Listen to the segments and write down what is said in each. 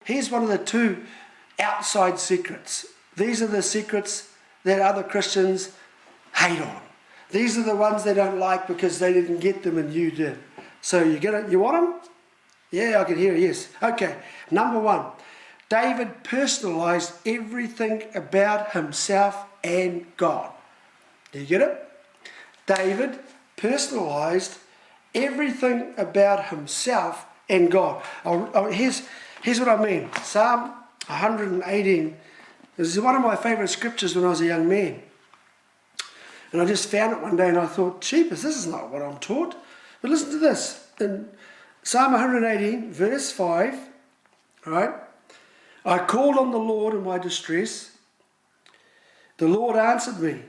here's one of the two outside secrets. These are the secrets that other Christians hate on. These are the ones they don't like because they didn't get them and you did. So you get it? You want them? Yeah, I can hear it, yes. Okay, number one. David personalized everything about himself and God. Do you get it? David personalized everything about himself and God. Here's what I mean. Psalm 118. This is one of my favorite scriptures when I was a young man. And I just found it one day and I thought, jeepers, this is not what I'm taught. But listen to this. In Psalm 118, verse 5, right? I called on the Lord in my distress. The Lord answered me,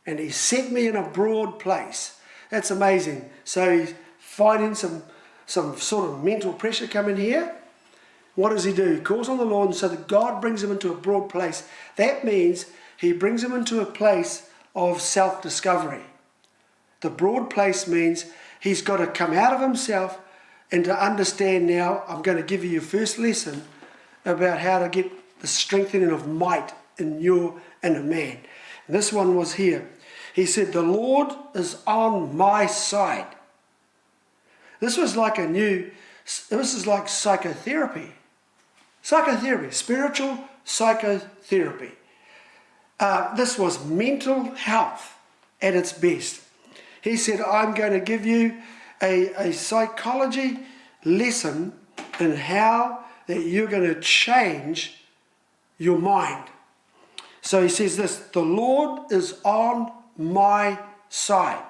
and he set me in a broad place. That's amazing. So he's finding some sort of mental pressure coming here. What does he do? He calls on the Lord, and so that God brings him into a broad place. That means he brings him into a place of self-discovery. The broad place means he's got to come out of himself and to understand now, I'm going to give you your first lesson about how to get the strengthening of might in your inner man. And this one was here. He said, the Lord is on my side. This was like psychotherapy. Psychotherapy, spiritual psychotherapy. This was mental health at its best. He said, I'm going to give you a psychology lesson in how that you're going to change your mind. So he says this, the Lord is on my side.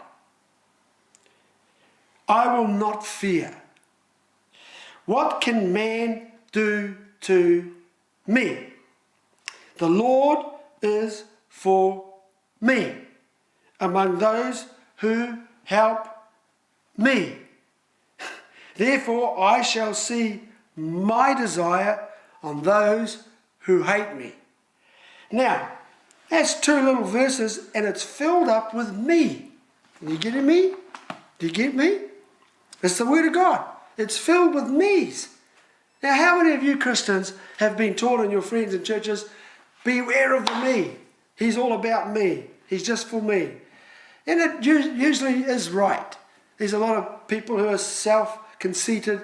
I will not fear. What can man do to me? The Lord is for me among those who help me. Therefore I shall see my desire on those who hate me. Now, that's two little verses and it's filled up with me. Are you getting me? Do you get me? It's the Word of God. It's filled with me's. Now, how many of you Christians have been taught in your friends and churches, beware of the me. He's all about me. He's just for me. And it usually is right. There's a lot of people who are self-conceited.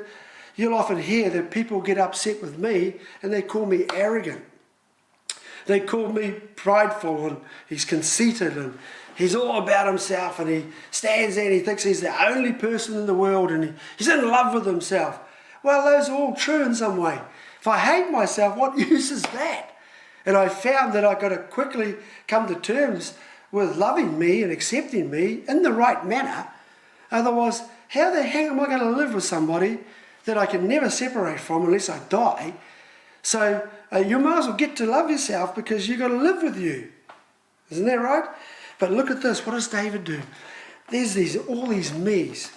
You'll often hear that people get upset with me and they call me arrogant. They call me prideful and he's conceited and he's all about himself and he stands there and he thinks he's the only person in the world and he's in love with himself. Well, those are all true in some way. If I hate myself, what use is that? And I found that I've got to quickly come to terms with loving me and accepting me in the right manner. Otherwise, how the heck am I going to live with somebody that I can never separate from unless I die? So you might as well get to love yourself because you've got to live with you. Isn't that right? But look at this. What does David do? There's all these me's.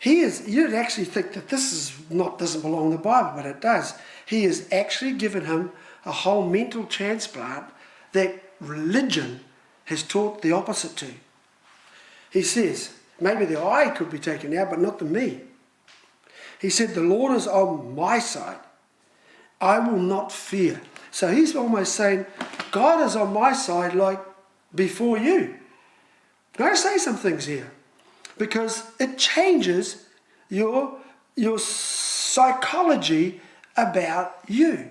You'd actually think that this doesn't belong in the Bible, but it does. He has actually given him a whole mental transplant that religion has taught the opposite to. He says, maybe the I could be taken out, but not the me. He said, the Lord is on my side. I will not fear. So he's almost saying, God is on my side like before you. Can I say some things here? Because it changes your psychology about you.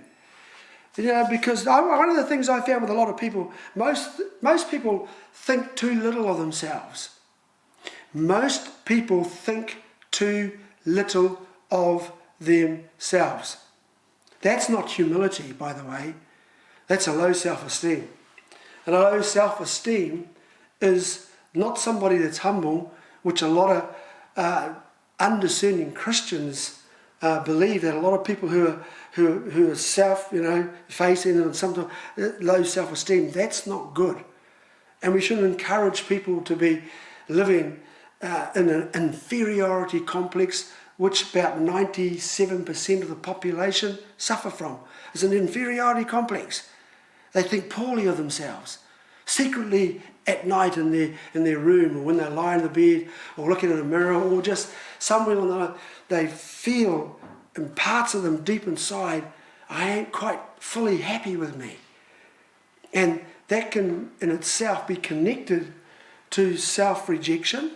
You know, because one of the things I found with a lot of people, most people think too little of themselves. Most people think too little of themselves. That's not humility, by the way. That's a low self-esteem. And a low self-esteem is not somebody that's humble, which a lot of undiscerning Christians believe, that a lot of people who are self-facing and sometimes low self-esteem, that's not good. And we shouldn't encourage people to be living in an inferiority complex, which about 97% of the population suffer from. It's an inferiority complex. They think poorly of themselves. Secretly at night in their room, or when they lie in the bed, or looking in a mirror, or just somewhere on the night, they feel in parts of them deep inside, I ain't quite fully happy with me. And that can in itself be connected to self-rejection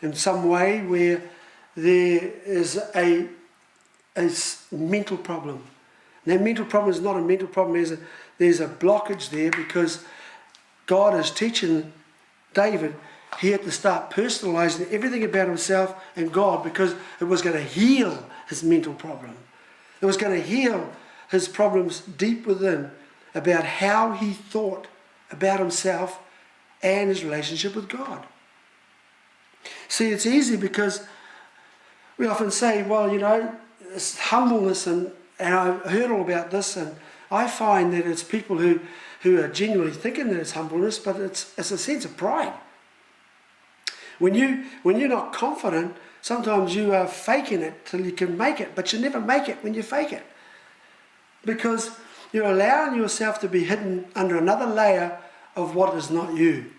in some way where there is a mental problem. And that mental problem is not a mental problem, there's a blockage there because God is teaching David he had to start personalizing everything about himself and God because it was going to heal his mental problem. It was going to heal his problems deep within about how he thought about himself and his relationship with God. See, it's easy because we often say, well, you know, it's humbleness, and I've heard all about this, and I find that it's people who are genuinely thinking that it's humbleness, but it's a sense of pride. When you're not confident, sometimes you are faking it till you can make it, but you never make it when you fake it. Because you're allowing yourself to be hidden under another layer of what is not you.